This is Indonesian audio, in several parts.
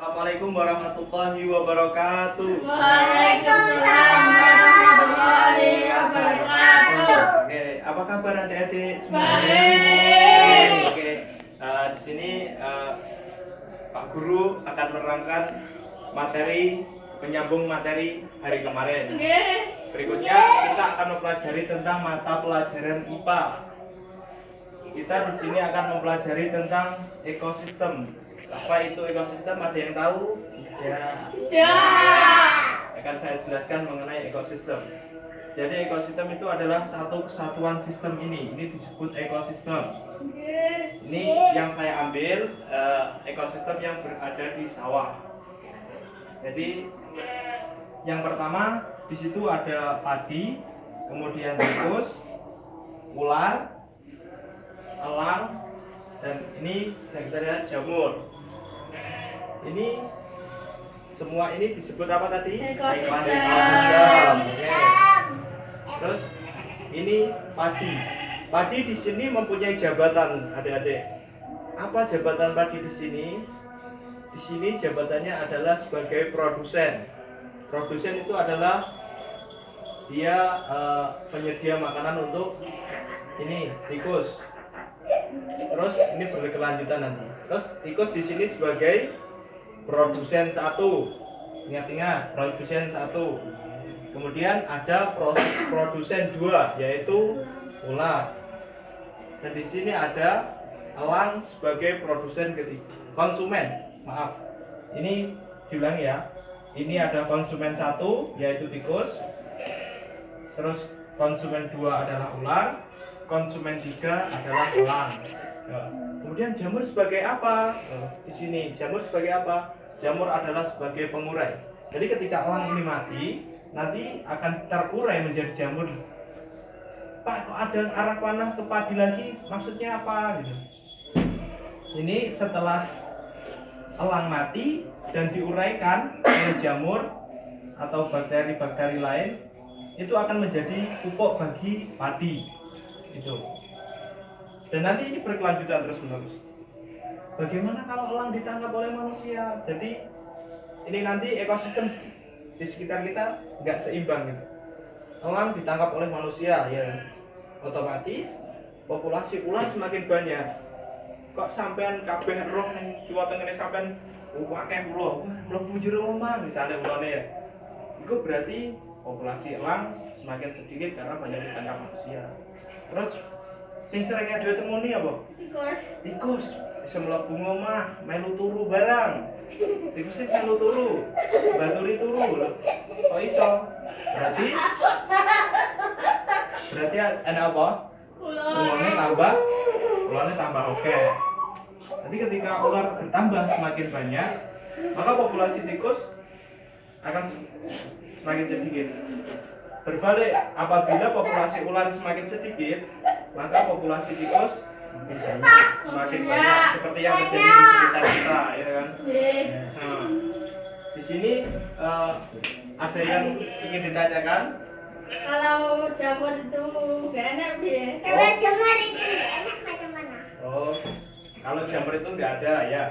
Assalamualaikum warahmatullahi wabarakatuh. Waalaikumsalam warahmatullahi wabarakatuh. Oke, apa kabar adik-adik semua? Baik. Oke, di sini Pak Guru akan menerangkan materi menyambung materi hari kemarin. Berikutnya kita akan mempelajari tentang mata pelajaran IPA. Kita di sini akan mempelajari tentang ekosistem. Apa itu ekosistem? Ada yang tahu? Ya. Akan saya jelaskan mengenai ekosistem. Jadi ekosistem itu adalah satu kesatuan sistem ini. Ini disebut ekosistem. Ini yang saya ambil ekosistem yang berada di sawah. Jadi yang pertama di situ ada padi, kemudian tikus, ular, elang, dan ini saya lihat jamur. Ini semua ini disebut apa tadi? Ekosistem. Oke. Terus ini padi. Padi di sini mempunyai jabatan, adik-adik. Apa jabatan padi di sini? Di sini jabatannya adalah sebagai produsen. Produsen itu adalah dia penyedia makanan untuk ini tikus. Terus ini berkelanjutan nanti. Terus tikus di sini sebagai produsen satu. Ingat-ingat, produsen satu. Kemudian ada produsen dua, yaitu ular. Dan di sini ada elang sebagai produsen ketiga. Konsumen, maaf. Ini diulangi ya. Ini ada konsumen satu, yaitu tikus. Terus konsumen dua adalah ular. Konsumen tiga adalah elang. Kemudian jamur sebagai apa? Di sini jamur sebagai apa? Jamur adalah sebagai pengurai. Jadi ketika elang ini mati, nanti akan terurai menjadi jamur. Pak, kok ada arah panah ke padi lagi? Maksudnya apa? Gitu. Ini setelah elang mati dan diuraikan oleh jamur atau bakteri-bakteri lain, itu akan menjadi pupuk bagi padi. Itu. Dan nanti ini berkelanjutan terus-menerus. Bagaimana kalau elang ditangkap oleh manusia? Jadi ini nanti ekosistem di sekitar kita nggak seimbang gitu. Elang ditangkap oleh manusia, ya otomatis populasi ular semakin banyak. Kok sampean kabeh roh ning Jawa Tengah sampean akeh ulo bujur omah misalnya ulone ya. Itu berarti populasi elang semakin sedikit karena banyak ditangkap manusia. Terus sing sering ada temuni apa? Tikus. Bisa mlebu omah, melu turu barang. Tikus sing melu turu, baturi turu. Kok iso? Berarti ada apa? Ularnya tambah oke. Jadi ketika ular bertambah semakin banyak, maka populasi tikus akan semakin sedikit. Berbalik, apabila populasi ular semakin sedikit, maka populasi tikus semakin banyak, seperti yang terjadi di sekitar kita, ya kan? Nah, di sini ada yang ingin ditanyakan? Kalau jamur itu gak enak ya? Kalau jamur itu nggak enak macam mana? Oh, kalau jamur itu nggak ada ya.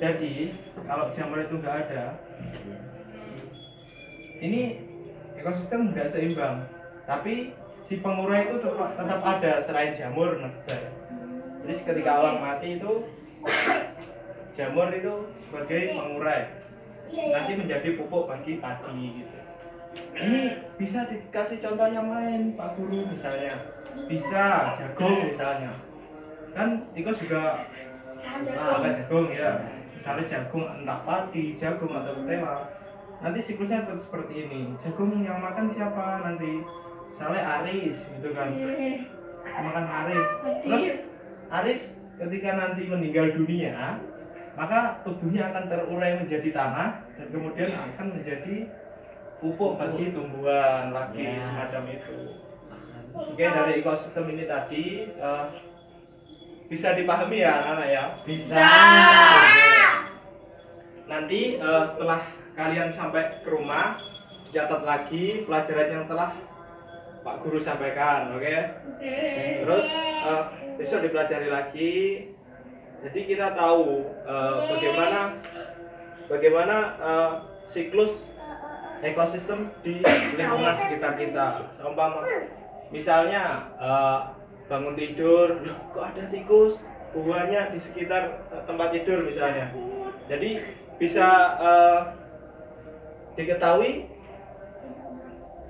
Jadi kalau jamur itu nggak ada, ini ekosistem nggak seimbang. Tapi si pengurai itu tetap ada selain jamur. Jadi ketika elang mati itu jamur itu sebagai pengurai. Nanti menjadi pupuk bagi padi gitu. Ini bisa dikasih contoh yang lain, Pak Guru, misalnya bisa jagung misalnya. Kan tikus juga ada jagung ya. Misalnya jagung entah padi, jagung atau ketela. Nanti siklusnya seperti ini. Jagung yang makan siapa nanti? Misalnya Aris gitu kan. Makan Aris. Terus Aris ketika nanti meninggal dunia, maka tubuhnya akan terurai menjadi tanah dan kemudian akan menjadi pupuk bagi tumbuhan lagi semacam itu. Oke, dari ekosistem ini tadi bisa dipahami ya anak-anak ya? Bisa. Nanti setelah kalian sampai ke rumah, dicatat lagi pelajaran yang telah Pak Guru sampaikan, oke? Terus besok dipelajari lagi. Jadi kita tahu bagaimana bagaimana siklus ekosistem di lingkungan sekitar kita. Seumpama misalnya bangun tidur, loh, kok ada tikus buahnya di sekitar tempat tidur misalnya. Jadi bisa diketahui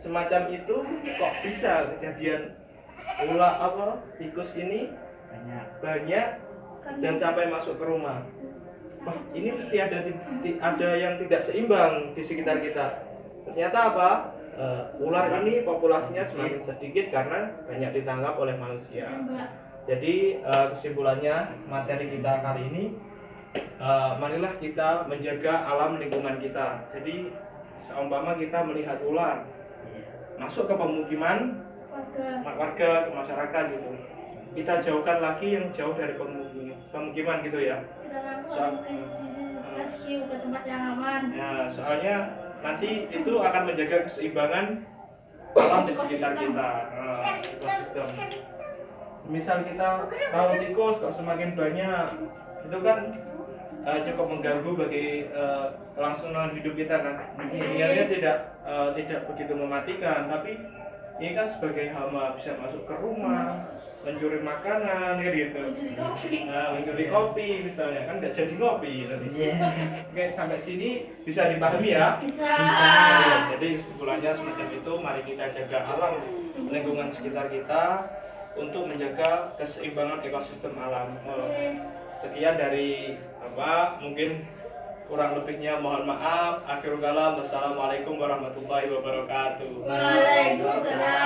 semacam itu, kok bisa kejadian tikus ini banyak dan sampai masuk ke rumah. Wah, ini mesti ada yang tidak seimbang di sekitar kita. Ternyata apa? Ular ini populasinya semakin sedikit karena banyak ditangkap oleh manusia. Jadi kesimpulannya materi kita kali ini, marilah kita menjaga alam lingkungan kita. Jadi seumpama kita melihat ular masuk ke pemukiman warga, ke masyarakat gitu, kita jauhkan lagi yang jauh dari pemukiman gitu ya. Rescue ke tempat yang aman. Nah, soalnya nanti itu akan menjaga keseimbangan alam di sekitar kita. Ekosistem. Misal kita tahu tikus kok semakin banyak, itu kan cukup mengganggu bagi kelangsungan hidup kita kan. Sebenarnya tidak begitu mematikan, tapi ini kan sebagai hama bisa masuk ke rumah, mencuri makanan gitu. Mencuri kopi misalnya, kan nggak jadi kopi tadi. Oke, sampai sini bisa dipahami ya? Bisa. Jadi kesimpulannya semacam itu, mari kita jaga alam lingkungan sekitar kita untuk menjaga keseimbangan ekosistem alam. Sekian dari mungkin kurang lebihnya mohon maaf. Akhirul kalam, wassalamualaikum warahmatullahi wabarakatuh. Waalaikumsalam.